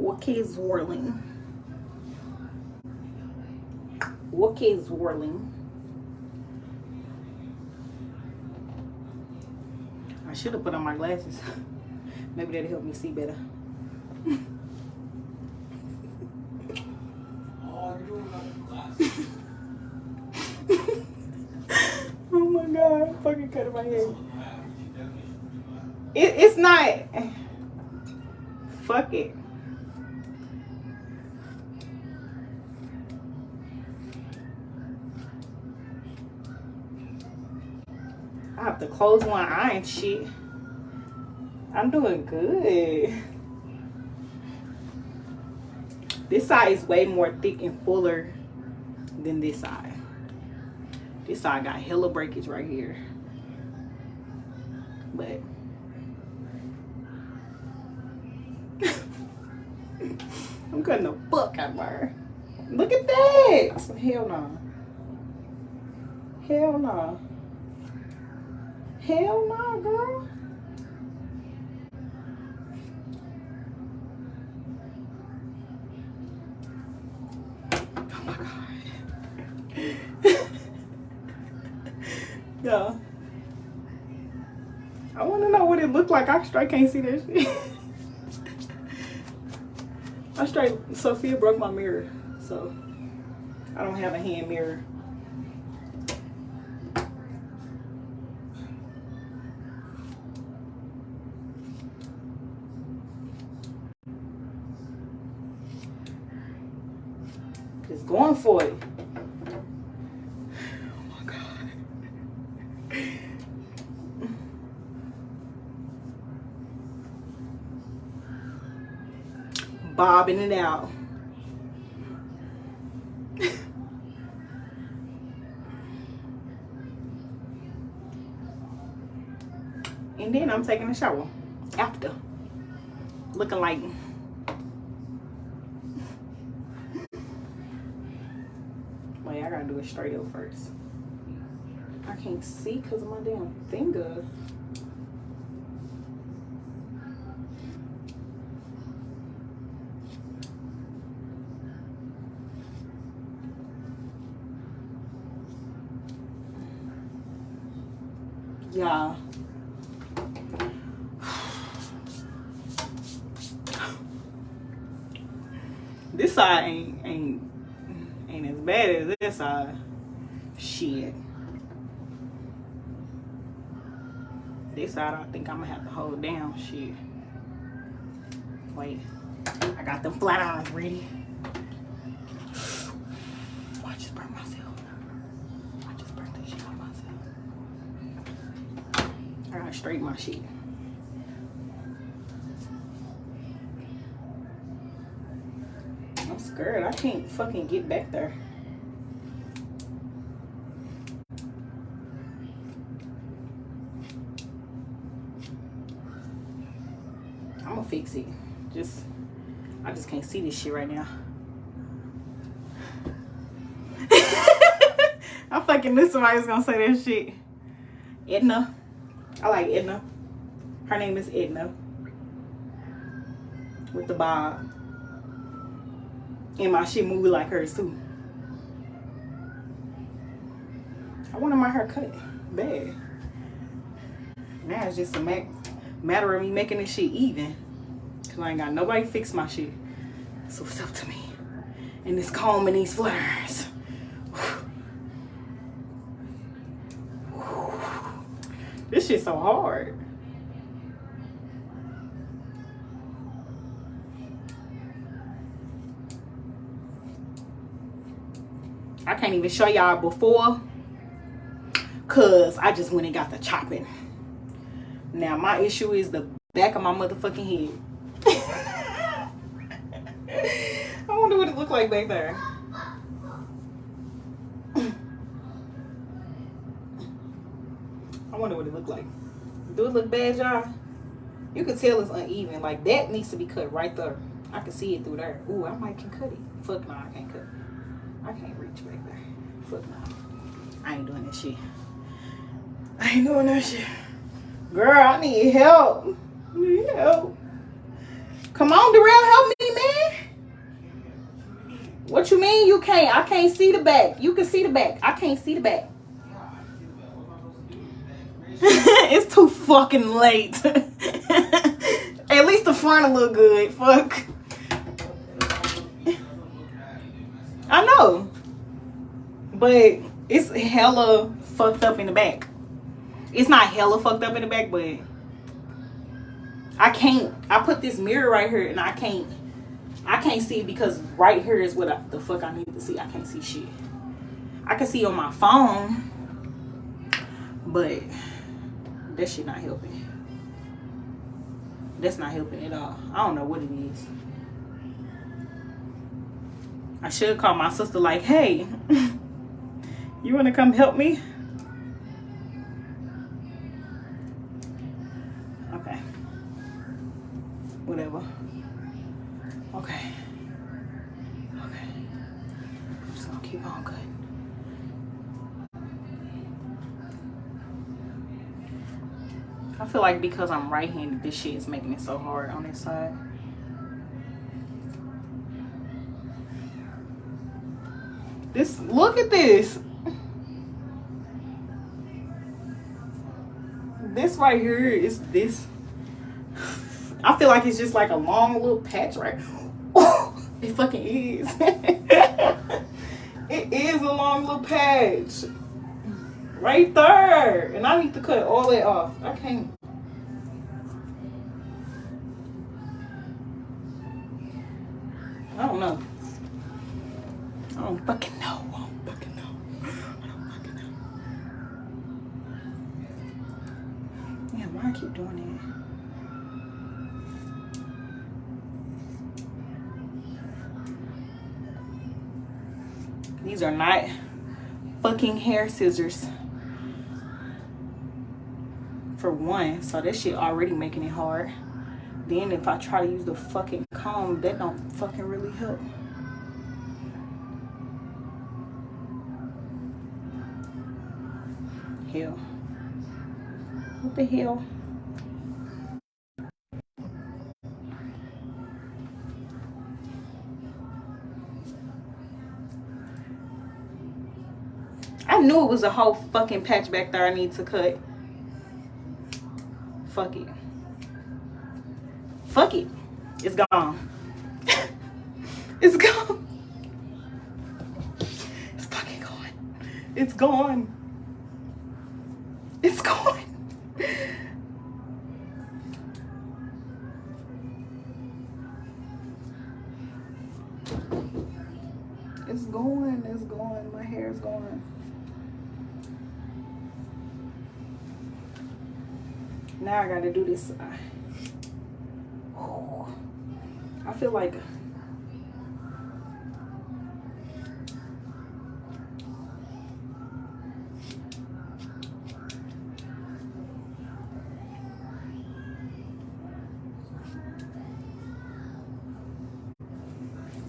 Okay, swirling. Okay, swirling. I should have put on my glasses. Maybe that'll help me see better. Oh my god, I'm fucking cutting my hair. It's not. Fuck it. I have to close one eye and shit. I'm doing good. This side is way more thick and fuller than this side. This side got hella breakage right here. But I'm cutting the fuck out of her. Look at that. Hell no. Hell no. Hell no, girl. Oh my god. Yeah. I want to know what it looked like. I straight can't see that shit. I straight, Sophia broke my mirror, so I don't have a hand mirror. Just going for it. Oh my god. Bobbing it out. And then I'm taking a shower after. Looking like wait, I gotta do it straight up first. I can't see because of my damn finger. Yeah. This side ain't as bad as this side. Shit. This side I think I'm gonna have to hold down. Shit. Wait. I got them flat irons ready. Oh, I just burnt myself. I just burnt this shit on myself. I gotta straighten my shit. I'm scared. I can't fucking get back there. I'm gonna fix it. I just can't see this shit right now. I fucking knew somebody was gonna say that shit. Edna. I like Edna. Her name is Edna. With the bob. And my shit move like hers too. I wanted my hair cut bad. Now it's just a matter of me making this shit even. Cause I ain't got nobody fix my shit. So it's up to me. And this comb and these flares. This shit's so hard. I can't even show y'all before cause I just went and got the chopping. Now my issue is the back of my motherfucking head. I wonder what it looked like back there. I wonder what it looked like. Do it look bad, y'all? You can tell it's uneven. Like that needs to be cut right there. I can see it through there. Ooh, I might can cut it. Fuck no, I can't cut it. I can't reach back there. Fuck no. I ain't doing that shit. I ain't doing that shit. Girl, I need help. I need help. Come on, Darrell, help me, man. What you mean you can't? I can't see the back. You can see the back. I can't see the back. It's too fucking late. At least the front will look good. Fuck. I know. But it's hella fucked up in the back. It's not hella fucked up in the back, but I can't. I put this mirror right here and I can't see it because right here is what the fuck I need to see. I can't see shit. I can see on my phone, but that shit not helping. That's not helping at all. I don't know what it is. I should call my sister like, hey, you want to come help me? Okay. Whatever. Okay. Okay. I'm just gonna keep on cutting. I feel like because I'm right-handed, this shit is making it so hard on this side. Look at this. This right here is this. I feel like it's just like a long little patch right. Oh, it fucking is. It is a long little patch. Right there. And I need to cut all that off. I can't. I don't know. I don't fucking know. I don't fucking know. I don't fucking know. Yeah, why I keep doing that? These are not fucking hair scissors. For one, so that shit already making it hard. Then if I try to use the fucking comb, that don't fucking really help. Hell. What the hell? I knew it was a whole fucking patch back there I need to cut. Fuck it. Fuck it. It's gone. It's gone. It's fucking gone. It's gone. It's gone. It's going. It's going. My hair is going. Now I gotta do this side. Oh, I feel like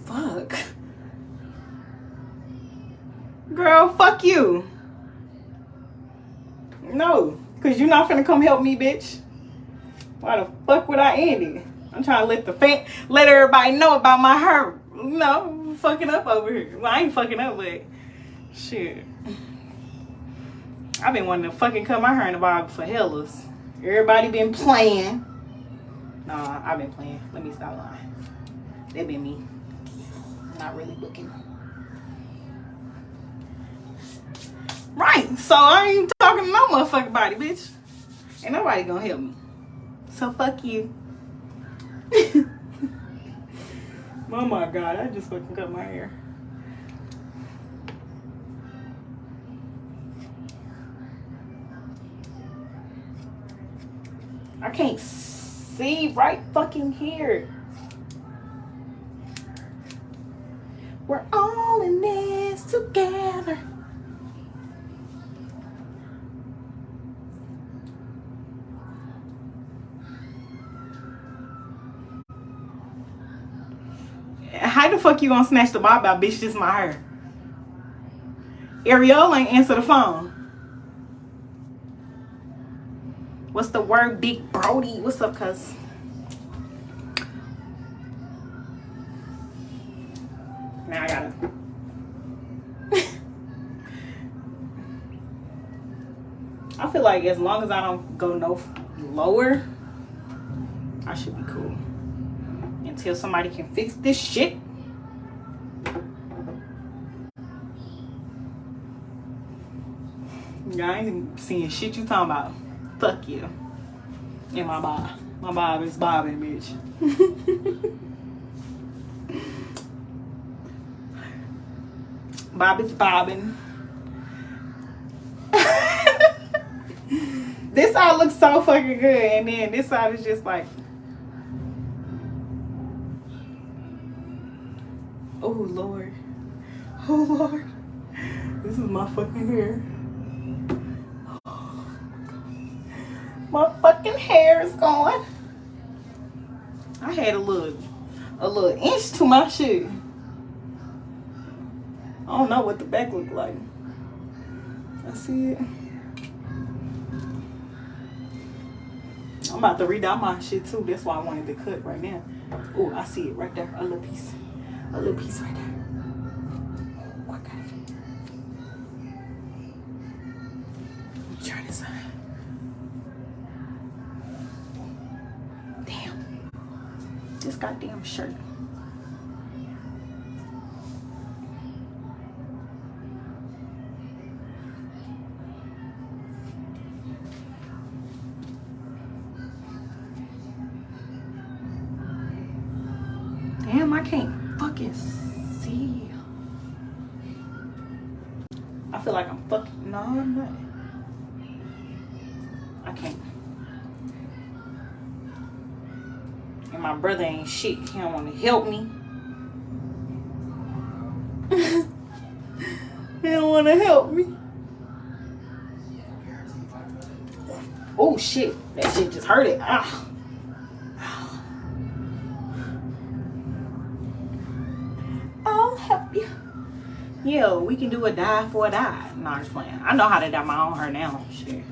fuck. Girl, fuck you. No. Cause you're not finna come help me, bitch. Why the fuck would I end it? I'm trying to let everybody know about my hair. No, fucking up over here. Well, I ain't fucking up, but shit. I've been wanting to fucking cut my hair in the bob for hellas. Everybody been playing. Nah, I've been playing. Let me stop lying. That been me. Not really looking. Right, so I ain't talking to no motherfucking body, bitch. Ain't nobody gonna help me. So fuck you. Oh my god, I just fucking cut my hair. I can't see right fucking here. We're all in this together. How the fuck you gonna snatch the bob out, bitch? This is my hair. Ariel ain't answer the phone. What's the word, Big Brody? What's up, cuz? gotta. I feel like as long as I don't go no lower, I should be cool. Until somebody can fix this shit. Yeah, I ain't seeing shit you talking about. Fuck you. And my bob. My bob is bobbing, bitch. Bob is bobbing. This side looks so fucking good, and then this side is just like, oh Lord, oh Lord, this is my fucking hair. My fucking hair is gone. I had a little inch to my shit. I don't know what the back look like. I see it. I'm about to redye my shit too. That's why I wanted to cut right now. Oh, I see it right there. A little piece. A little piece right there. Oh, I got it. Let me try this on. Damn. This goddamn shirt. Damn, I can't fucking see. I feel like I'm fucking. No, I'm not. I can't. And my brother ain't shit. He don't want to help me. He don't want to help me. Oh shit. That shit just hurt it. Ah. I'll help you. Yeah, we can do a dye for a dye. No, I'm just playing. I know how to dye my own hair now. Shit.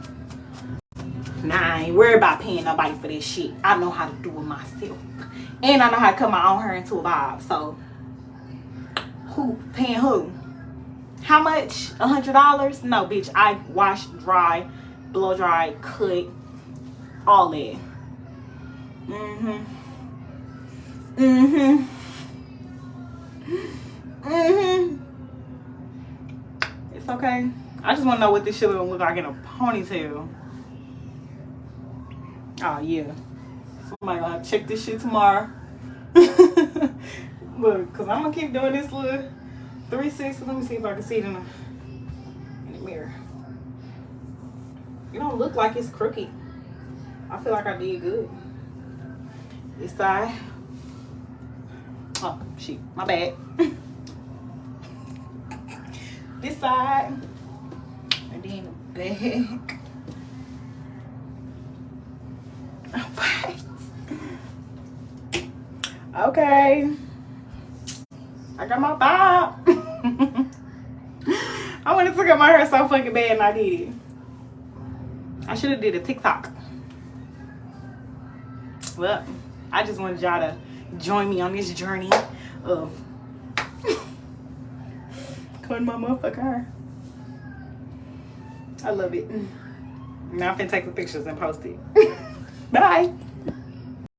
Nah, I ain't worried about paying nobody for this shit. I know how to do it myself. And I know how to cut my own hair into a bob. So, who paying who? How much? $100? No, bitch. I wash, dry, blow dry, cut, all that. It's okay. I just want to know what this shit gonna look like in a ponytail. Oh yeah. Somebody gonna have to check this shit tomorrow. Look, cause I'm gonna keep doing this little 360. Let me see if I can see it in the mirror. It don't look like it's crooked. I feel like I did good. This side. Oh shit, my bad. This side. And then the back. Okay. I got my bob. I wanted to cut my hair so fucking bad and I did. I should have did a TikTok. Well, I just wanted y'all to join me on this journey of cutting my motherfucking hair. I love it. Now I'm finna take the pictures and post it. Bye.